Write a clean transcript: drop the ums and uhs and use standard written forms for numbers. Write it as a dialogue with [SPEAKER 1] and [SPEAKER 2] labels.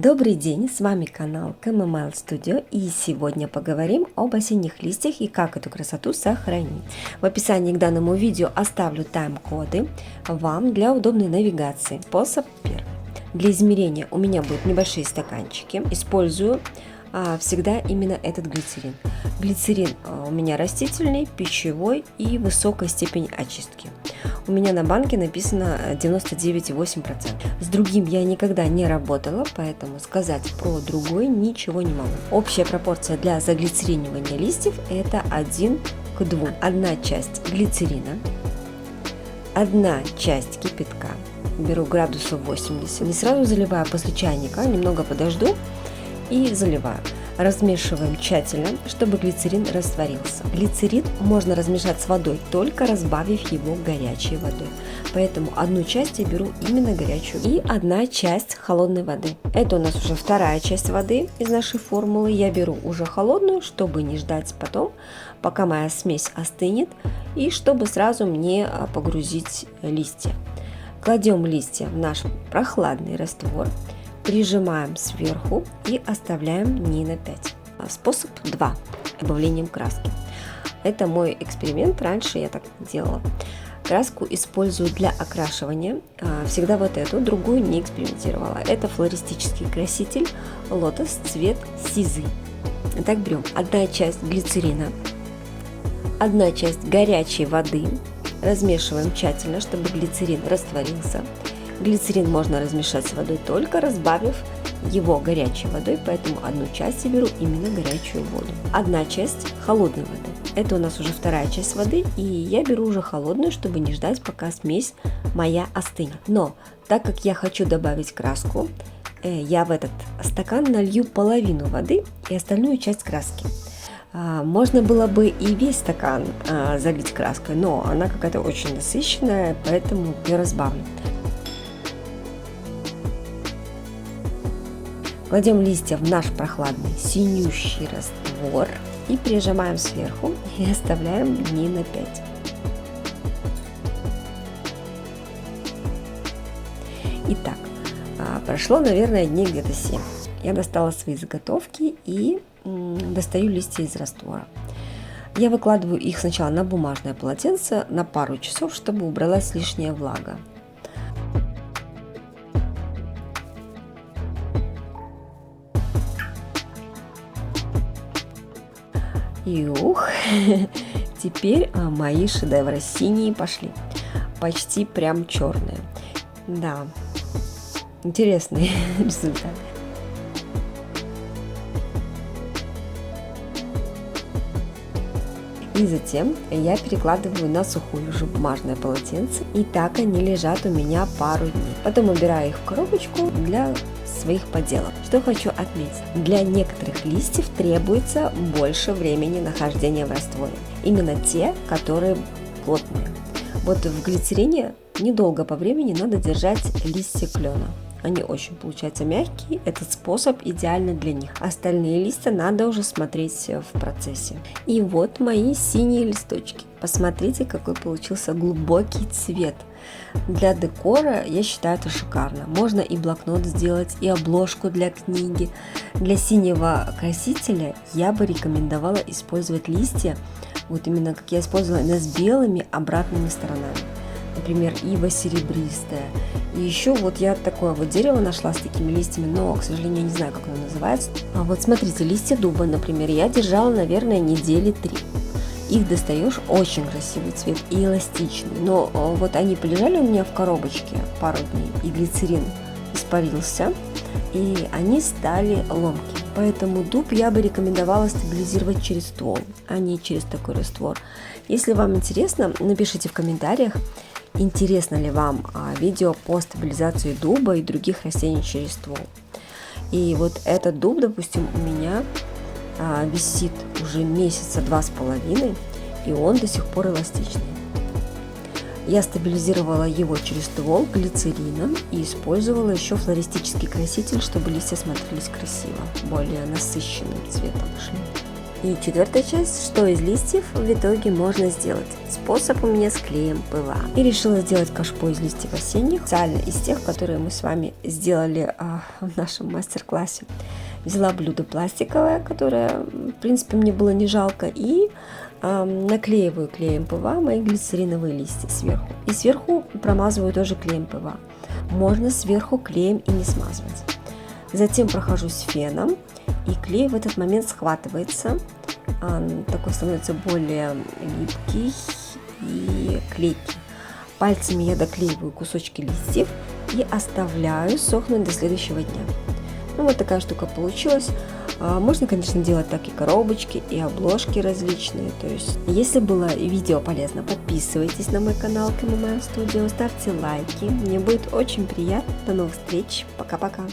[SPEAKER 1] Добрый день, с вами канал КММЛ Studio, и сегодня поговорим об осенних листьях и как эту красоту сохранить. В описании к данному видео оставлю тайм-коды вам для удобной навигации. Способ первый. Для измерения у меня будут небольшие стаканчики. Использую всегда именно этот глицерин. Глицерин у меня растительный, пищевой и высокой степени очистки. У меня на банке написано 99,8%. С другим я никогда не работала, поэтому сказать про другой ничего не могу. Общая пропорция для заглицеринивания листьев это 1 к 2. Одна часть глицерина, одна часть кипятка. Беру градусов 80. Не сразу заливаю, после чайника, немного подожду и заливаю. Размешиваем тщательно, чтобы глицерин растворился. Глицерин можно размешать с водой, только разбавив его горячей водой. Поэтому одну часть я беру именно горячую. И одна часть холодной воды. Это у нас уже вторая часть воды из нашей формулы. Я беру уже холодную, чтобы не ждать потом, пока моя смесь остынет. И чтобы сразу мне погрузить листья. Кладем листья в наш прохладный раствор. Прижимаем сверху и оставляем дней на 5. Способ 2. Добавлением краски. Это мой эксперимент, раньше я так делала. Краску использую для окрашивания. Всегда вот эту, другую не экспериментировала. Это флористический краситель Lotus, цвет сизый. Итак, берем одна часть глицерина, одна часть горячей воды. Размешиваем тщательно, чтобы глицерин растворился. Глицерин можно размешать с водой, только разбавив его горячей водой, поэтому одну часть я беру именно горячую воду. Одна часть холодной воды. Это у нас уже вторая часть воды, и я беру уже холодную, чтобы не ждать, пока смесь моя остынет. Но так как я хочу добавить краску, я в этот стакан налью половину воды и остальную часть краски. Можно было бы и весь стакан залить краской, но она какая-то очень насыщенная, поэтому я разбавлю. Кладем листья в наш прохладный синющий раствор и прижимаем сверху и оставляем дней на 5. Итак, прошло, наверное, дней где-то 7. Я достала свои заготовки и достаю листья из раствора. Я выкладываю их сначала на бумажное полотенце на пару часов, чтобы убралась лишняя влага. И теперь мои шедевры синие пошли, почти прям черные. Да, интересный результат. И затем я перекладываю на сухое уже бумажное полотенце, и так они лежат у меня пару дней. Потом убираю их в коробочку для своих поделок. Что хочу отметить. Для некоторых листьев требуется больше времени нахождения в растворе. Именно те, которые плотные. Вот в глицерине недолго по времени надо держать листья клена. Они очень получаются мягкие, этот способ идеальный для них. Остальные листья надо уже смотреть в процессе. И вот мои синие листочки. Посмотрите, какой получился глубокий цвет. Для декора я считаю это шикарно. Можно и блокнот сделать, и обложку для книги. Для синего красителя я бы рекомендовала использовать листья, вот именно как я использовала, но с белыми обратными сторонами. Например, ива серебристая. И еще вот я такое вот дерево нашла с такими листьями, но, к сожалению, не знаю, как оно называется. А вот смотрите, листья дуба, например, я держала, наверное, недели 3. Их достаешь, очень красивый цвет и эластичный. Но вот они полежали у меня в коробочке пару дней, и глицерин испарился, и они стали ломкими. Поэтому дуб я бы рекомендовала стабилизировать через ствол, а не через такой раствор. Если вам интересно, напишите в комментариях, интересно ли вам видео по стабилизации дуба и других растений через ствол. И вот этот дуб, допустим, у меня висит уже месяца 2,5, и он до сих пор эластичный. Я стабилизировала его через ствол глицерином и использовала еще флористический краситель, чтобы листья смотрелись красиво, более насыщенным цветом шли. И четвертая часть, что из листьев в итоге можно сделать. Способ у меня с клеем ПВА. И решила сделать кашпо из листьев осенних, специально из тех, которые мы с вами сделали в нашем мастер-классе. Взяла блюдо пластиковое, которое, в принципе, мне было не жалко, и наклеиваю клеем ПВА мои глицериновые листья сверху. И сверху промазываю тоже клеем ПВА. Можно сверху клеем и не смазывать. Затем прохожусь феном, и клей в этот момент схватывается, такой становится более липкий и клейкий. Пальцами я доклеиваю кусочки листьев и оставляю сохнуть до следующего дня. Ну, вот такая штука получилась. Можно, конечно, делать так и коробочки, и обложки различные. То есть, если было видео полезно, подписывайтесь на мой канал KMML Studio, ставьте лайки. Мне будет очень приятно. До новых встреч. Пока-пока.